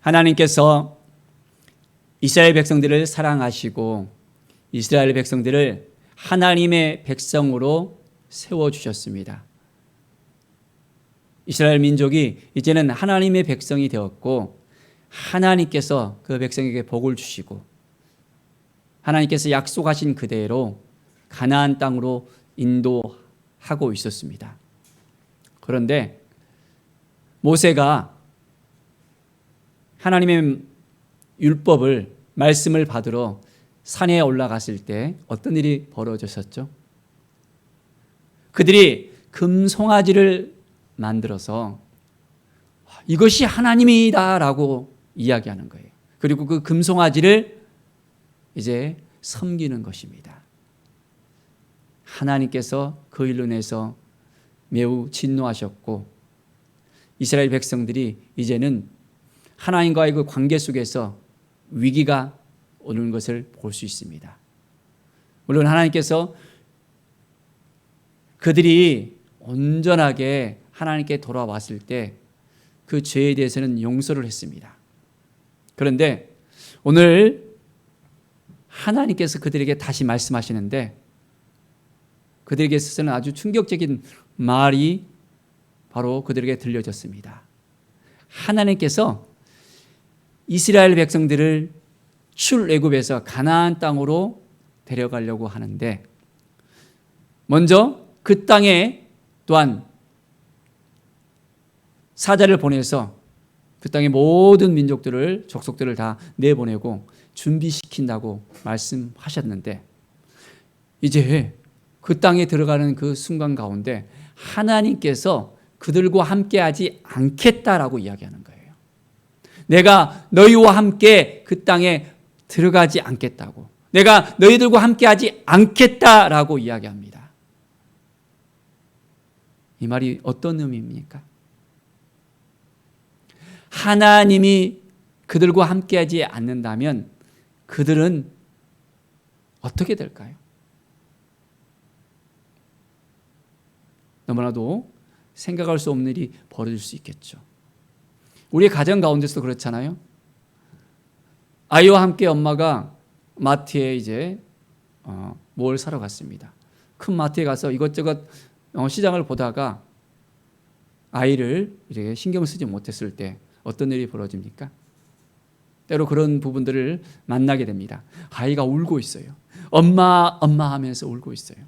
하나님께서 이스라엘 백성들을 사랑하시고 이스라엘 백성들을 하나님의 백성으로 세워주셨습니다. 이스라엘 민족이 이제는 하나님의 백성이 되었고 하나님께서 그 백성에게 복을 주시고 하나님께서 약속하신 그대로 가나안 땅으로 인도하고 있었습니다. 그런데 모세가 하나님의 율법을 말씀을 받으러 산에 올라갔을 때 어떤 일이 벌어졌었죠? 그들이 금송아지를 만들어서 이것이 하나님이다라고 이야기하는 거예요. 그리고 그 금송아지를 이제 섬기는 것입니다. 하나님께서 그 일로 인해서 매우 진노하셨고 이스라엘 백성들이 이제는 하나님과의 그 관계 속에서 위기가 오는 것을 볼 수 있습니다. 물론 하나님께서 그들이 온전하게 하나님께 돌아왔을 때 그 죄에 대해서는 용서를 했습니다. 그런데 오늘 하나님께서 그들에게 다시 말씀하시는데 그들에게 있어서는 아주 충격적인 말이 바로 그들에게 들려졌습니다. 하나님께서 이스라엘 백성들을 출애굽에서 가나안 땅으로 데려가려고 하는데 먼저 그 땅에 또한 사자를 보내서 그 땅의 모든 민족들을 족속들을 다 내보내고 준비시킨다고 말씀하셨는데 이제 그 땅에 들어가는 그 순간 가운데 하나님께서 그들과 함께하지 않겠다라고 이야기하는 거예요. 내가 너희와 함께 그 땅에 들어가지 않겠다고, 내가 너희들과 함께하지 않겠다라고 이야기합니다. 이 말이 어떤 의미입니까? 하나님이 그들과 함께하지 않는다면 그들은 어떻게 될까요? 너무나도 생각할 수 없는 일이 벌어질 수 있겠죠. 우리의 가정 가운데서도 그렇잖아요. 아이와 함께 엄마가 마트에 이제 뭘 사러 갔습니다. 큰 마트에 가서 이것저것 시장을 보다가 아이를 이렇게 신경 쓰지 못했을 때 어떤 일이 벌어집니까? 때로 그런 부분들을 만나게 됩니다. 아이가 울고 있어요. 엄마 하면서 울고 있어요.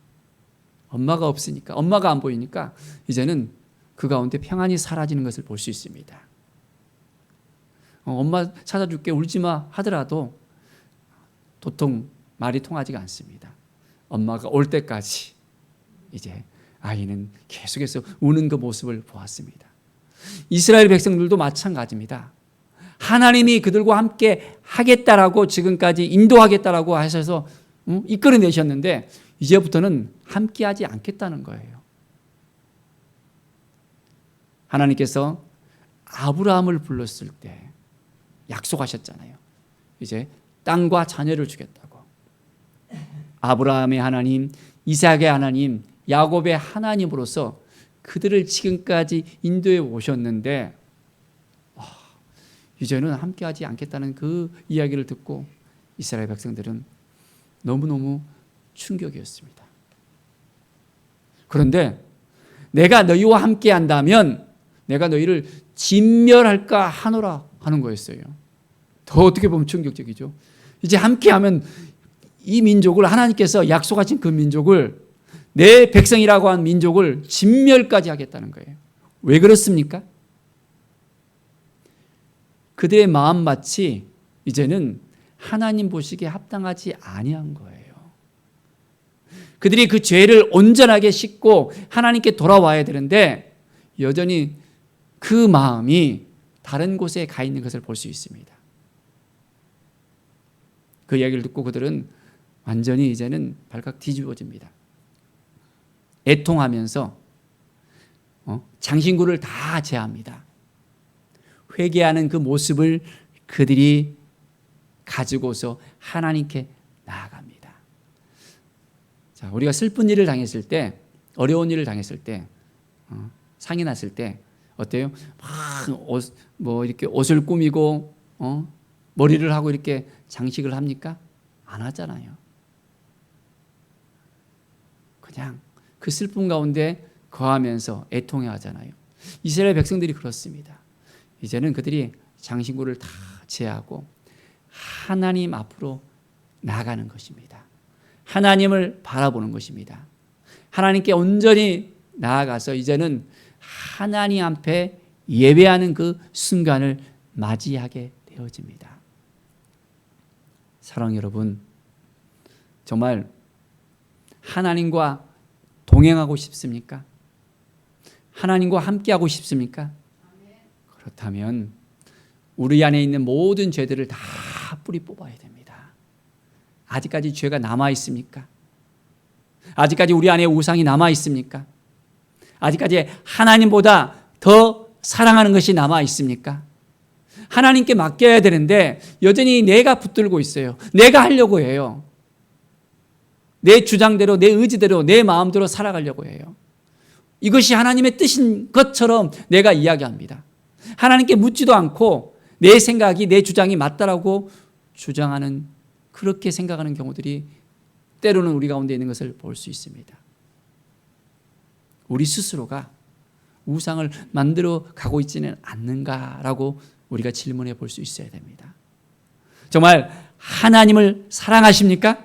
엄마가 없으니까, 엄마가 안 보이니까 이제는 그 가운데 평안이 사라지는 것을 볼 수 있습니다. 엄마 찾아줄게 울지 마 하더라도 도통 말이 통하지가 않습니다. 엄마가 올 때까지 이제 아이는 계속해서 우는 그 모습을 보았습니다. 이스라엘 백성들도 마찬가지입니다. 하나님이 그들과 함께 하겠다라고 지금까지 인도하겠다라고 하셔서 이끌어내셨는데 이제부터는 함께하지 않겠다는 거예요. 하나님께서 아브라함을 불렀을 때 약속하셨잖아요. 이제 땅과 자녀를 주겠다고. 아브라함의 하나님, 이삭의 하나님, 야곱의 하나님으로서 그들을 지금까지 인도해 오셨는데 이제는 함께하지 않겠다는 그 이야기를 듣고 이스라엘 백성들은 너무너무 충격이었습니다. 그런데 내가 너희와 함께 한다면 내가 너희를 진멸할까 하노라 하는 거였어요. 더 어떻게 보면 충격적이죠. 이제 함께하면 이 민족을 하나님께서 약속하신 그 민족을 내 백성이라고 한 민족을 진멸까지 하겠다는 거예요. 왜 그렇습니까? 그들의 마음밭이 이제는 하나님 보시기에 합당하지 아니한 거예요. 그들이 그 죄를 온전하게 씻고 하나님께 돌아와야 되는데 여전히 그 마음이 다른 곳에 가 있는 것을 볼 수 있습니다. 그 이야기를 듣고 그들은 완전히 이제는 발칵 뒤집어집니다. 애통하면서 장신구를 다 제합니다. 회개하는 그 모습을 그들이 가지고서 하나님께 나아갑니다. 자, 우리가 슬픈 일을 당했을 때, 어려운 일을 당했을 때, 상이 났을 때 어때요? 막 이렇게 옷을 꾸미고 머리를 하고 이렇게 장식을 합니까? 안 하잖아요. 그냥 그 슬픔 가운데 거하면서 애통해 하잖아요. 이스라엘 백성들이 그렇습니다. 이제는 그들이 장신구를 다 제하고 하나님 앞으로 나가는 것입니다. 하나님을 바라보는 것입니다. 하나님께 온전히 나아가서 이제는 하나님 앞에 예배하는 그 순간을 맞이하게 되어집니다. 사랑하는 여러분, 정말 하나님과 동행하고 싶습니까? 하나님과 함께하고 싶습니까? 그렇다면 우리 안에 있는 모든 죄들을 다 뿌리 뽑아야 됩니다. 아직까지 죄가 남아 있습니까? 아직까지 우리 안에 우상이 남아 있습니까? 아직까지 하나님보다 더 사랑하는 것이 남아 있습니까? 하나님께 맡겨야 되는데 여전히 내가 붙들고 있어요. 내가 하려고 해요. 내 주장대로, 내 의지대로, 내 마음대로 살아가려고 해요. 이것이 하나님의 뜻인 것처럼 내가 이야기합니다. 하나님께 묻지도 않고 내 생각이, 내 주장이 맞다라고 주장하는, 그렇게 생각하는 경우들이 때로는 우리 가운데 있는 것을 볼 수 있습니다. 우리 스스로가 우상을 만들어 가고 있지는 않는가라고 우리가 질문해 볼 수 있어야 됩니다. 정말 하나님을 사랑하십니까?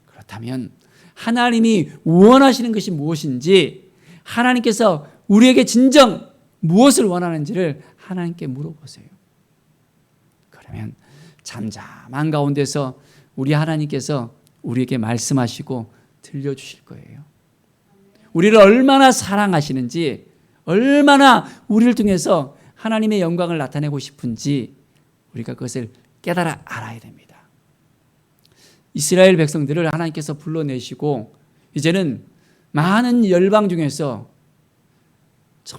그렇다면 하나님이 원하시는 것이 무엇인지, 하나님께서 우리에게 진정 무엇을 원하는지를 하나님께 물어보세요. 그러면 잠잠한 가운데서 우리 하나님께서 우리에게 말씀하시고 들려주실 거예요. 우리를 얼마나 사랑하시는지, 얼마나 우리를 통해서 하나님의 영광을 나타내고 싶은지 우리가 그것을 깨달아 알아야 됩니다. 이스라엘 백성들을 하나님께서 불러내시고 이제는 많은 열방 중에서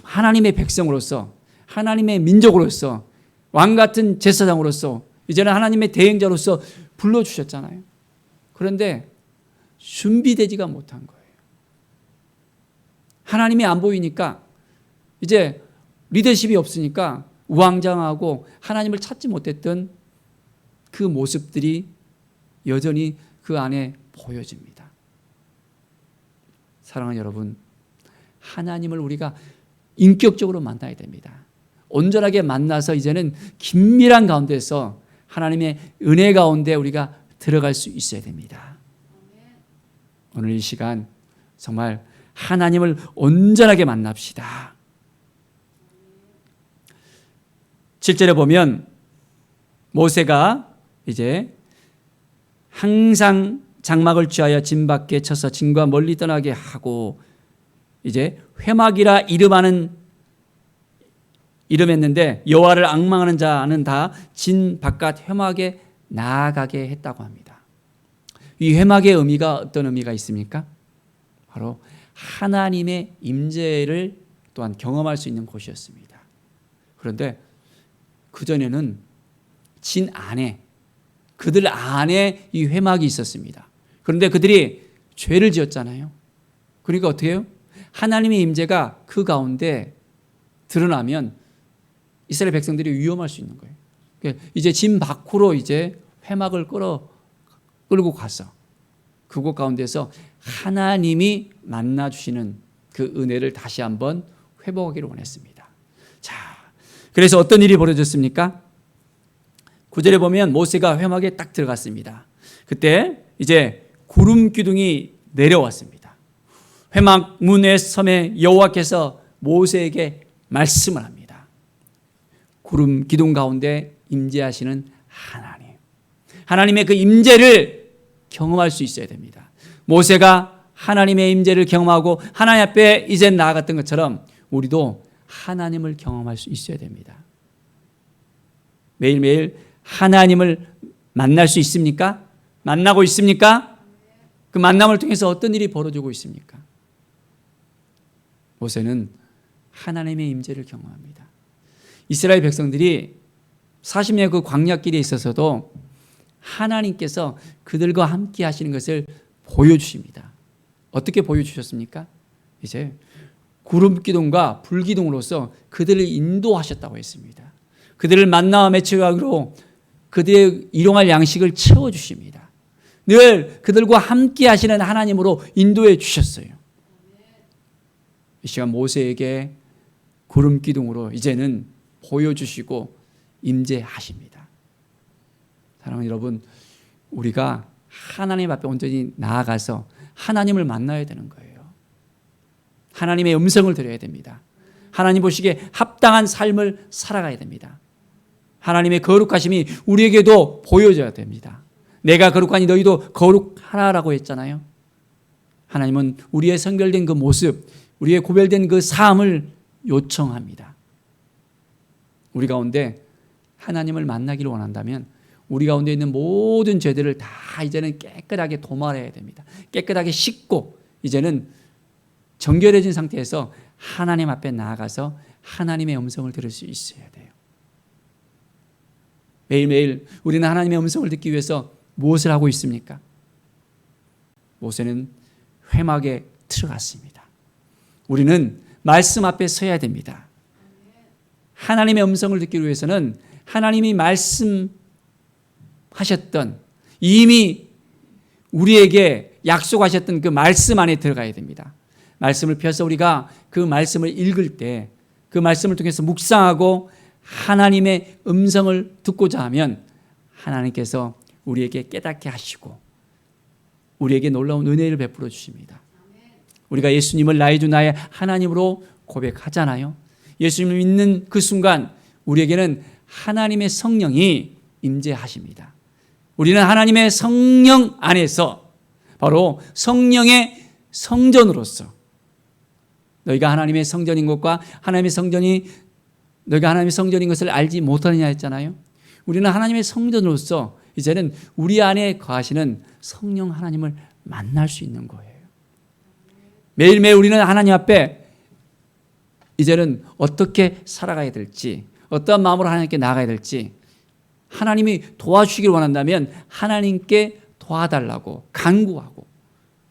하나님의 백성으로서, 하나님의 민족으로서, 왕같은 제사장으로서, 이제는 하나님의 대행자로서 불러주셨잖아요. 그런데 준비되지가 못한 거예요. 하나님이 안 보이니까, 이제 리더십이 없으니까 우왕좌왕하고 하나님을 찾지 못했던 그 모습들이 여전히 그 안에 보여집니다. 사랑하는 여러분, 하나님을 우리가 인격적으로 만나야 됩니다. 온전하게 만나서 이제는 긴밀한 가운데서 하나님의 은혜 가운데 우리가 들어갈 수 있어야 됩니다. 오늘 이 시간 정말 하나님을 온전하게 만납시다. 7절에 보면 모세가 이제 항상 장막을 취하여 진 밖에 쳐서 진과 멀리 떠나게 하고, 이제 회막이라 이름했는데 여호와를 앙망하는 자는 다 진 바깥 회막에 나아가게 했다고 합니다. 이 회막의 의미가 어떤 의미가 있습니까? 바로 하나님의 임재를 또한 경험할 수 있는 곳이었습니다. 그런데 그전에는 진 안에, 그들 안에 이 회막이 있었습니다. 그런데 그들이 죄를 지었잖아요. 그러니까 어떻게 해요? 하나님의 임재가 그 가운데 드러나면 이스라엘 백성들이 위험할 수 있는 거예요. 이제 진 밖으로 이제 회막을 끌고 가서 그곳 가운데서 하나님이 만나주시는 그 은혜를 다시 한번 회복하기를 원했습니다. 자, 그래서 어떤 일이 벌어졌습니까? 9절에 보면 모세가 회막에 딱 들어갔습니다. 그때 이제 구름 기둥이 내려왔습니다. 회막 문의 섬에 여호와께서 모세에게 말씀을 합니다. 구름 기둥 가운데 임재하시는 하나님, 하나님의 그 임재를 경험할 수 있어야 됩니다. 모세가 하나님의 임재를 경험하고 하나님 앞에 이제 나아갔던 것처럼 우리도 하나님을 경험할 수 있어야 됩니다. 매일매일 하나님을 만날 수 있습니까? 만나고 있습니까? 그 만남을 통해서 어떤 일이 벌어지고 있습니까? 모세는 하나님의 임재를 경험합니다. 이스라엘 백성들이 40년의 그 광야길에 있어서도 하나님께서 그들과 함께 하시는 것을 보여주십니다. 어떻게 보여주셨습니까? 이제 구름 기둥과 불 기둥으로서 그들을 인도하셨다고 했습니다. 그들을 만나와 매치하기로 그들의 일용할 양식을 채워주십니다. 늘 그들과 함께 하시는 하나님으로 인도해 주셨어요. 이 시간 모세에게 구름 기둥으로 이제는 보여주시고 임재하십니다. 사랑하는 여러분, 우리가 하나님 앞에 온전히 나아가서 하나님을 만나야 되는 거예요. 하나님의 음성을 들어야 됩니다. 하나님 보시기에 합당한 삶을 살아가야 됩니다. 하나님의 거룩하심이 우리에게도 보여져야 됩니다. 내가 거룩하니 너희도 거룩하라라고 했잖아요. 하나님은 우리의 성별된 그 모습, 우리의 구별된 그 삶을 요청합니다. 우리 가운데 하나님을 만나기를 원한다면 우리 가운데 있는 모든 죄들을 다 이제는 깨끗하게 도말해야 됩니다. 깨끗하게 씻고 이제는 정결해진 상태에서 하나님 앞에 나아가서 하나님의 음성을 들을 수 있어야 돼요. 매일매일 우리는 하나님의 음성을 듣기 위해서 무엇을 하고 있습니까? 모세는 회막에 들어갔습니다. 우리는 말씀 앞에 서야 됩니다. 하나님의 음성을 듣기 위해서는 하나님이 말씀하셨던, 이미 우리에게 약속하셨던 그 말씀 안에 들어가야 됩니다. 말씀을 펴서 우리가 그 말씀을 읽을 때 그 말씀을 통해서 묵상하고 하나님의 음성을 듣고자 하면 하나님께서 우리에게 깨닫게 하시고 우리에게 놀라운 은혜를 베풀어 주십니다. 우리가 예수님을 나의 주 나의 하나님으로 고백하잖아요. 예수님을 믿는 그 순간 우리에게는 하나님의 성령이 임재하십니다. 우리는 하나님의 성령 안에서 바로 성령의 성전으로서, 너희가 하나님의 성전인 것과 하나님의 성전이 너희가 하나님의 성전인 것을 알지 못하느냐 했잖아요. 우리는 하나님의 성전으로서 이제는 우리 안에 거하시는 성령 하나님을 만날 수 있는 거예요. 매일매일 우리는 하나님 앞에 이제는 어떻게 살아가야 될지, 어떠한 마음으로 하나님께 나아가야 될지, 하나님이 도와주시길 원한다면 하나님께 도와달라고 간구하고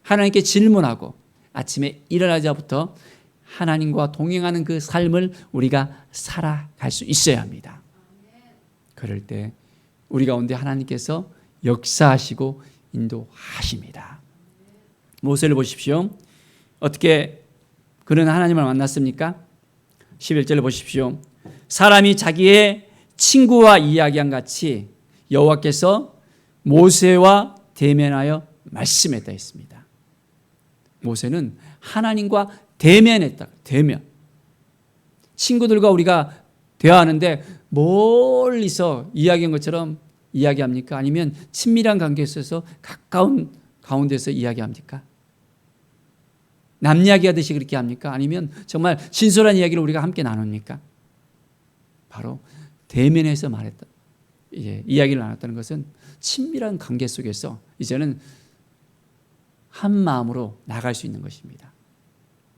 하나님께 질문하고 아침에 일어나자부터 하나님과 동행하는 그 삶을 우리가 살아갈 수 있어야 합니다. 그럴 때 우리 가운데 하나님께서 역사하시고 인도하십니다. 모세를 보십시오. 어떻게 그는 하나님을 만났습니까? 11절을 보십시오. 사람이 자기의 친구와 이야기한 같이 여호와께서 모세와 대면하여 말씀했다 했습니다. 모세는 하나님과 대면했다. 대면. 친구들과 우리가 대화하는데 멀리서 이야기한 것처럼 이야기합니까? 아니면 친밀한 관계에 있어서 가까운 가운데서 이야기합니까? 남 이야기하듯이 그렇게 합니까? 아니면 정말 진솔한 이야기를 우리가 함께 나눕니까? 바로 대면에서 말했다. 이야기를 나눴다는 것은 친밀한 관계 속에서 이제는 한 마음으로 나갈 수 있는 것입니다.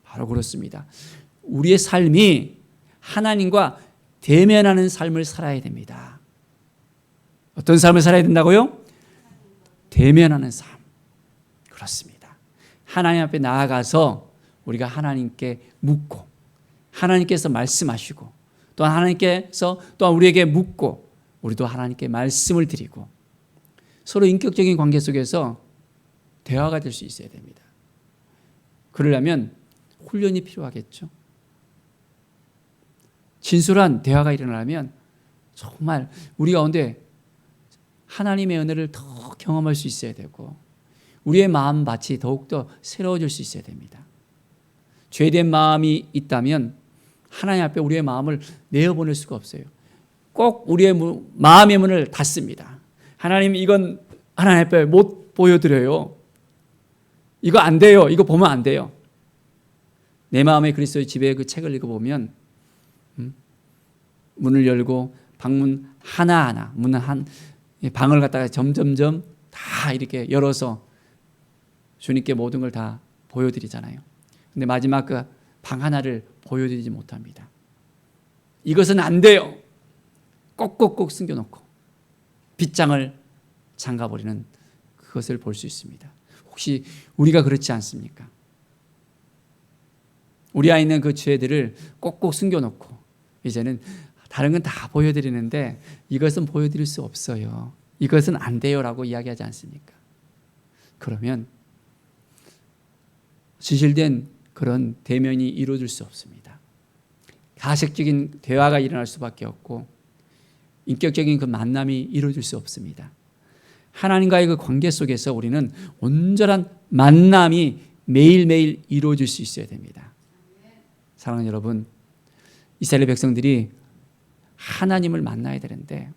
바로 그렇습니다. 우리의 삶이 하나님과 대면하는 삶을 살아야 됩니다. 어떤 삶을 살아야 된다고요? 대면하는 삶. 그렇습니다. 하나님 앞에 나아가서 우리가 하나님께 묻고 하나님께서 말씀하시고 또한 하나님께서 또한 우리에게 묻고 우리도 하나님께 말씀을 드리고 서로 인격적인 관계 속에서 대화가 될 수 있어야 됩니다. 그러려면 훈련이 필요하겠죠. 진솔한 대화가 일어나면 정말 우리 가운데 하나님의 은혜를 더 경험할 수 있어야 되고 우리의 마음밭이 더욱더 새로워질 수 있어야 됩니다. 죄된 마음이 있다면 하나님 앞에 우리의 마음을 내어보낼 수가 없어요. 꼭 우리의 마음의 문을 닫습니다. 하나님, 이건 하나님 앞에 못 보여드려요. 이거 안 돼요. 이거 보면 안 돼요. 내 마음의 그리스도의 집에 그 책을 읽어보면 문을 열고 방문 하나하나 방을 갖다가 점점점 다 이렇게 열어서 주님께 모든 걸 다 보여드리잖아요. 근데 마지막 그 방 하나를 보여드리지 못합니다. 이것은 안 돼요. 꼭꼭꼭 숨겨놓고 빗장을 잠가버리는 그것을 볼 수 있습니다. 혹시 우리가 그렇지 않습니까? 우리 안에 있는 그 죄들을 꼭꼭 숨겨놓고 이제는 다른 건 다 보여드리는데 이것은 보여드릴 수 없어요. 이것은 안 돼요라고 이야기하지 않습니까? 그러면 진실된 그런 대면이 이루어질 수 없습니다. 가식적인 대화가 일어날 수밖에 없고 인격적인 그 만남이 이루어질 수 없습니다. 하나님과의 그 관계 속에서 우리는 온전한 만남이 매일매일 이루어질 수 있어야 됩니다. 사랑하는 여러분, 이스라엘 백성들이 하나님을 만나야 되는데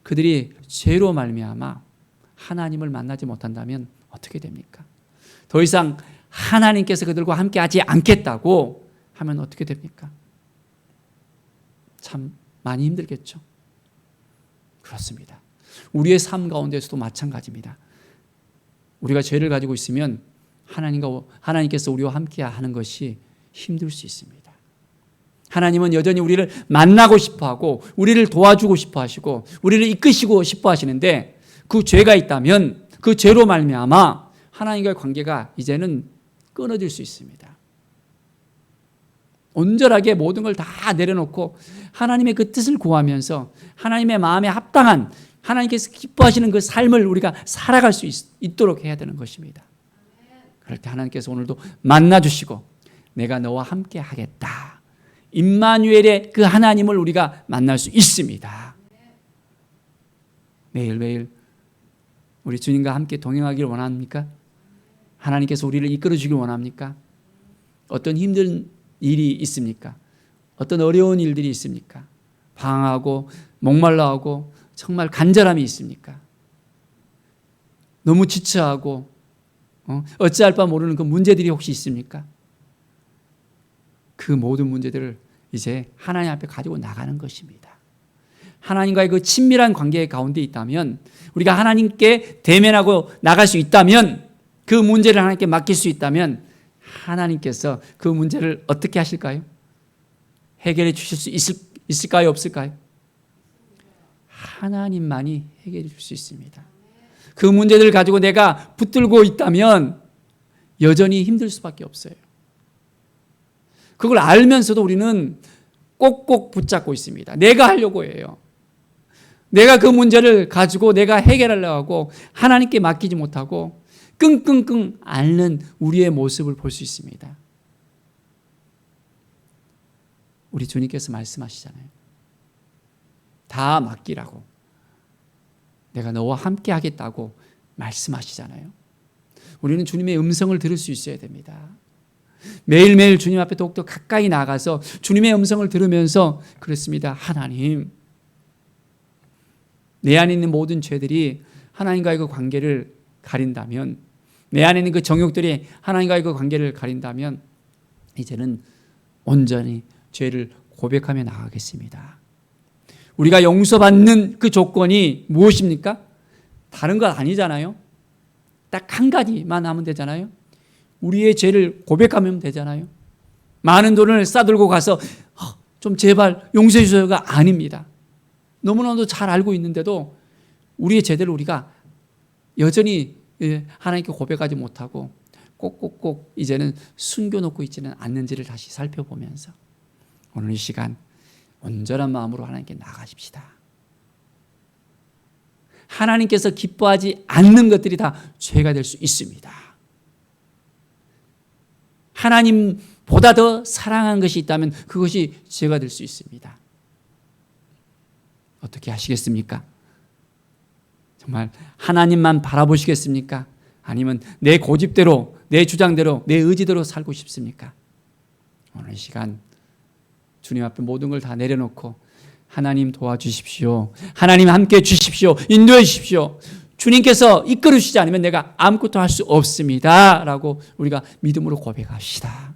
그들이 죄로 말미암아 하나님을 만나지 못한다면 어떻게 됩니까? 더 이상 하나님께서 그들과 함께하지 않겠다고 하면 어떻게 됩니까? 참 많이 힘들겠죠. 그렇습니다. 우리의 삶 가운데서도 마찬가지입니다. 우리가 죄를 가지고 있으면 하나님께서 우리와 함께 하는 것이 힘들 수 있습니다. 하나님은 여전히 우리를 만나고 싶어하고 우리를 도와주고 싶어하시고 우리를 이끄시고 싶어하시는데 그 죄가 있다면 그 죄로 말미암아 하나님과의 관계가 이제는 끊어질 수 있습니다. 온전하게 모든 걸 다 내려놓고 하나님의 그 뜻을 구하면서 하나님의 마음에 합당한 하나님께서 기뻐하시는 그 삶을 우리가 살아갈 수 있도록 해야 되는 것입니다. 그럴 때 하나님께서 오늘도 만나주시고 내가 너와 함께 하겠다. 임마누엘의 그 하나님을 우리가 만날 수 있습니다. 매일매일 우리 주님과 함께 동행하기를 원합니까? 하나님께서 우리를 이끌어 주길 원합니까? 어떤 힘든 일이 있습니까? 어떤 어려운 일들이 있습니까? 방황하고 목말라하고 정말 간절함이 있습니까? 너무 지쳐하고 어찌할 바 모르는 그 문제들이 혹시 있습니까? 그 모든 문제들을 이제 하나님 앞에 가지고 나가는 것입니다. 하나님과의 그 친밀한 관계 가운데 있다면 우리가 하나님께 대면하고 나갈 수 있다면 그 문제를 하나님께 맡길 수 있다면 하나님께서 그 문제를 어떻게 하실까요? 해결해 주실 수 있을까요? 없을까요? 하나님만이 해결해 줄 수 있습니다. 그 문제들을 가지고 내가 붙들고 있다면 여전히 힘들 수밖에 없어요. 그걸 알면서도 우리는 꼭꼭 붙잡고 있습니다. 내가 하려고 해요. 내가 그 문제를 가지고 내가 해결하려고 하고 하나님께 맡기지 못하고 끙끙끙 앓는 우리의 모습을 볼 수 있습니다. 우리 주님께서 말씀하시잖아요. 다 맡기라고. 내가 너와 함께 하겠다고 말씀하시잖아요. 우리는 주님의 음성을 들을 수 있어야 됩니다. 매일매일 주님 앞에 더욱더 가까이 나가서 주님의 음성을 들으면서 그렇습니다. 하나님, 내 안에 있는 모든 죄들이 하나님과의 그 관계를 가린다면, 내 안에 있는 그 정욕들이 하나님과의 그 관계를 가린다면 이제는 온전히 죄를 고백하며 나가겠습니다. 우리가 용서받는 그 조건이 무엇입니까? 다른 것 아니잖아요. 딱 한 가지만 하면 되잖아요. 우리의 죄를 고백하면 되잖아요. 많은 돈을 싸들고 가서 좀 제발 용서해 주세요가 아닙니다. 너무나도 잘 알고 있는데도 우리의 죄들을 우리가 여전히 하나님께 고백하지 못하고 꼭꼭꼭 이제는 숨겨놓고 있지는 않는지를 다시 살펴보면서 오늘 이 시간 온전한 마음으로 하나님께 나가십시다. 하나님께서 기뻐하지 않는 것들이 다 죄가 될 수 있습니다. 하나님보다 더 사랑한 것이 있다면 그것이 죄가 될 수 있습니다. 어떻게 하시겠습니까? 정말 하나님만 바라보시겠습니까? 아니면 내 고집대로, 내 주장대로, 내 의지대로 살고 싶습니까? 오늘 이 시간 주님 앞에 모든 걸 다 내려놓고 하나님 도와주십시오. 하나님 함께 주십시오. 인도해 주십시오. 주님께서 이끌어 주시지 않으면 내가 아무것도 할 수 없습니다. 라고 우리가 믿음으로 고백합시다.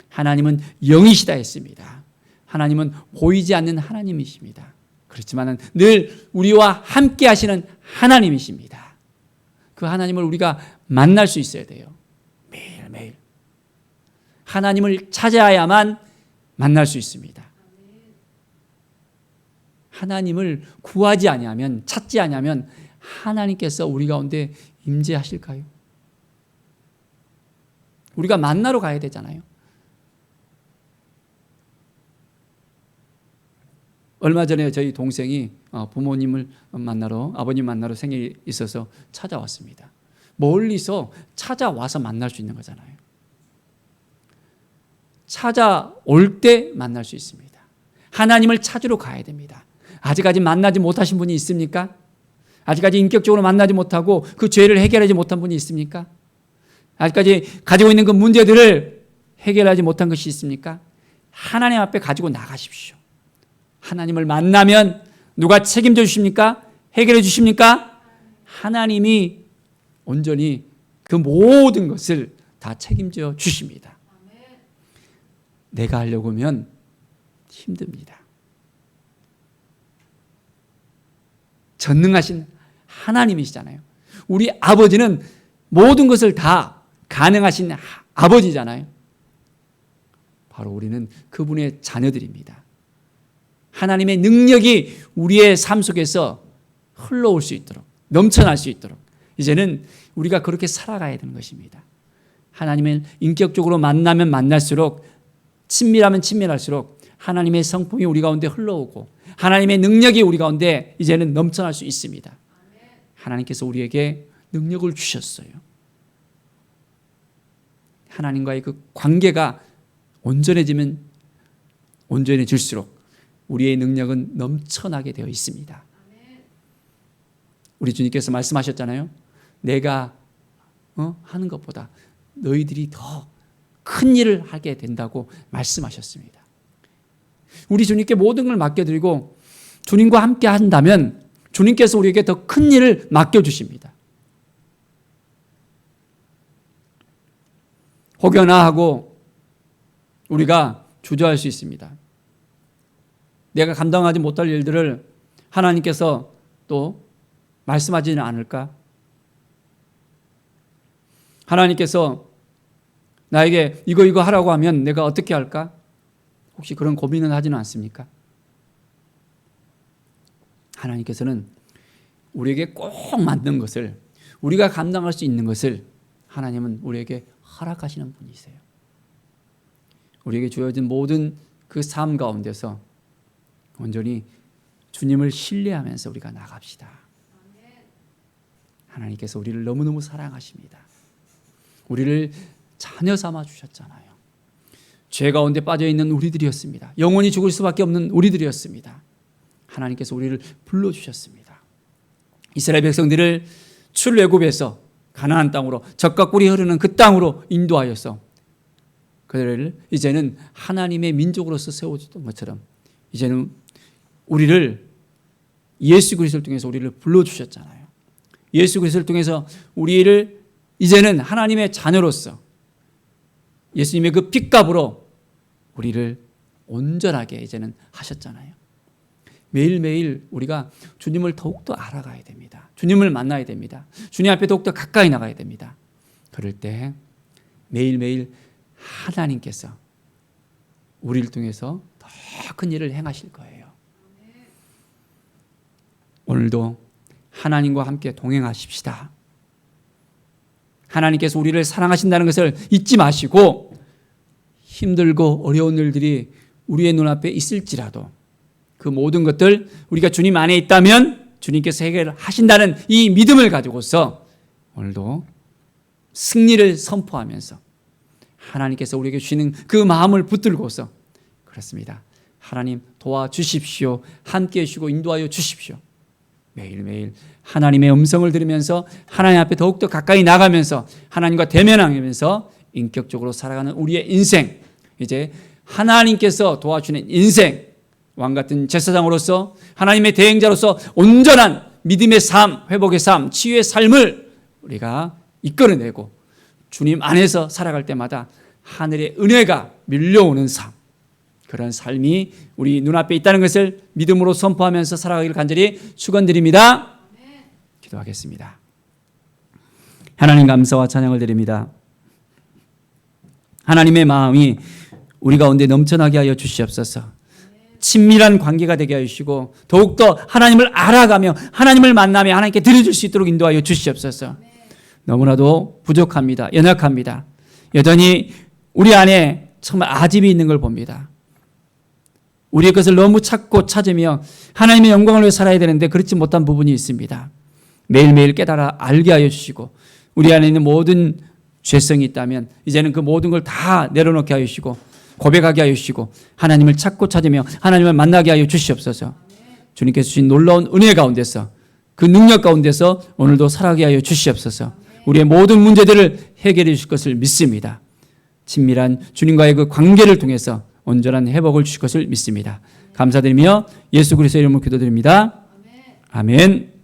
하나님은 영이시다 했습니다. 하나님은 보이지 않는 하나님이십니다. 그렇지만 늘 우리와 함께 하시는 하나님이십니다. 그 하나님을 우리가 만날 수 있어야 돼요. 매일매일. 하나님을 찾아야만 만날 수 있습니다. 하나님을 구하지 아니하면, 찾지 아니하면 하나님께서 우리 가운데 임재하실까요? 우리가 만나러 가야 되잖아요. 얼마 전에 저희 동생이 부모님을 만나러, 아버님 만나러 생일이 있어서 찾아왔습니다. 멀리서 찾아와서 만날 수 있는 거잖아요. 찾아올 때 만날 수 있습니다. 하나님을 찾으러 가야 됩니다. 아직까지 만나지 못하신 분이 있습니까? 아직까지 인격적으로 만나지 못하고 그 죄를 해결하지 못한 분이 있습니까? 아직까지 가지고 있는 그 문제들을 해결하지 못한 것이 있습니까? 하나님 앞에 가지고 나가십시오. 하나님을 만나면 누가 책임져 주십니까? 해결해 주십니까? 하나님이 온전히 그 모든 것을 다 책임져 주십니다. 내가 하려고 하면 힘듭니다. 전능하신 하나님이시잖아요. 우리 아버지는 모든 것을 다 가능하신 아버지잖아요. 바로 우리는 그분의 자녀들입니다. 하나님의 능력이 우리의 삶 속에서 흘러올 수 있도록, 넘쳐날 수 있도록 이제는 우리가 그렇게 살아가야 되는 것입니다. 하나님을 인격적으로 만나면 만날수록, 친밀하면 친밀할수록 하나님의 성품이 우리 가운데 흘러오고 하나님의 능력이 우리 가운데 이제는 넘쳐날 수 있습니다. 하나님께서 우리에게 능력을 주셨어요. 하나님과의 그 관계가 온전해지면 온전해질수록 우리의 능력은 넘쳐나게 되어 있습니다. 우리 주님께서 말씀하셨잖아요. 내가 하는 것보다 너희들이 더 큰 일을 하게 된다고 말씀하셨습니다. 우리 주님께 모든 걸 맡겨드리고 주님과 함께 한다면 주님께서 우리에게 더 큰 일을 맡겨주십니다. 혹여나 하고 우리가 주저할 수 있습니다. 내가 감당하지 못할 일들을 하나님께서 또 말씀하지는 않을까? 하나님께서 나에게 이거 하라고 하면 내가 어떻게 할까? 혹시 그런 고민은 하지는 않습니까? 하나님께서는 우리에게 꼭 맞는 것을, 우리가 감당할 수 있는 것을 하나님은 우리에게 허락하시는 분이세요. 우리에게 주어진 모든 그 삶 가운데서 온전히 주님을 신뢰하면서 우리가 나갑시다. 하나님께서 우리를 너무너무 사랑하십니다. 우리를 자녀 삼아 주셨잖아요. 죄 가운데 빠져있는 우리들이었습니다. 영원히 죽을 수밖에 없는 우리들이었습니다. 하나님께서 우리를 불러주셨습니다. 이스라엘 백성들을 출애굽에서 가나안 땅으로, 젖과 꿀이 흐르는 그 땅으로 인도하여서 그들을 이제는 하나님의 민족으로서 세워주던 것처럼 이제는 우리를, 예수 그리스도를 통해서 우리를 불러주셨잖아요. 예수 그리스도를 통해서 우리를 이제는 하나님의 자녀로서 예수님의 그 핏값으로 우리를 온전하게 이제는 하셨잖아요. 매일매일 우리가 주님을 더욱더 알아가야 됩니다. 주님을 만나야 됩니다. 주님 앞에 더욱더 가까이 나가야 됩니다. 그럴 때 매일매일 하나님께서 우리를 통해서 더 큰 일을 행하실 거예요. 오늘도 하나님과 함께 동행하십시다. 하나님께서 우리를 사랑하신다는 것을 잊지 마시고 힘들고 어려운 일들이 우리의 눈앞에 있을지라도 그 모든 것들 우리가 주님 안에 있다면 주님께서 해결하신다는 이 믿음을 가지고서 오늘도 승리를 선포하면서 하나님께서 우리에게 주시는 그 마음을 붙들고서 그렇습니다. 하나님 도와주십시오. 함께해 주시고 인도하여 주십시오. 매일매일 하나님의 음성을 들으면서 하나님 앞에 더욱더 가까이 나가면서 하나님과 대면하면서 인격적으로 살아가는 우리의 인생, 이제 하나님께서 도와주는 인생, 왕같은 제사장으로서 하나님의 대행자로서 온전한 믿음의 삶, 회복의 삶, 치유의 삶을 우리가 이끌어내고 주님 안에서 살아갈 때마다 하늘의 은혜가 밀려오는 삶, 그런 삶이 우리 눈앞에 있다는 것을 믿음으로 선포하면서 살아가기를 간절히 축원드립니다. 기도하겠습니다. 하나님 감사와 찬양을 드립니다. 하나님의 마음이 우리 가운데 넘쳐나게 하여 주시옵소서. 친밀한 관계가 되게 하여 주시고 더욱더 하나님을 알아가며 하나님을 만나며 하나님께 드려줄 수 있도록 인도하여 주시옵소서. 너무나도 부족합니다. 연약합니다. 여전히 우리 안에 정말 아집이 있는 걸 봅니다. 우리의 것을 너무 찾고 찾으며 하나님의 영광을 위해 살아야 되는데 그렇지 못한 부분이 있습니다. 매일매일 깨달아 알게 하여 주시고 우리 안에 있는 모든 죄성이 있다면 이제는 그 모든 걸 다 내려놓게 하여 주시고 고백하게 하여 주시고 하나님을 찾고 찾으며 하나님을 만나게 하여 주시옵소서. 주님께서 주신 놀라운 은혜 가운데서 그 능력 가운데서 오늘도 살아가게 하여 주시옵소서. 우리의 모든 문제들을 해결해 주실 것을 믿습니다. 친밀한 주님과의 그 관계를 통해서 온전한 회복을 주실 것을 믿습니다. 감사드리며 예수 그리스도의 이름으로 기도드립니다. 아멘.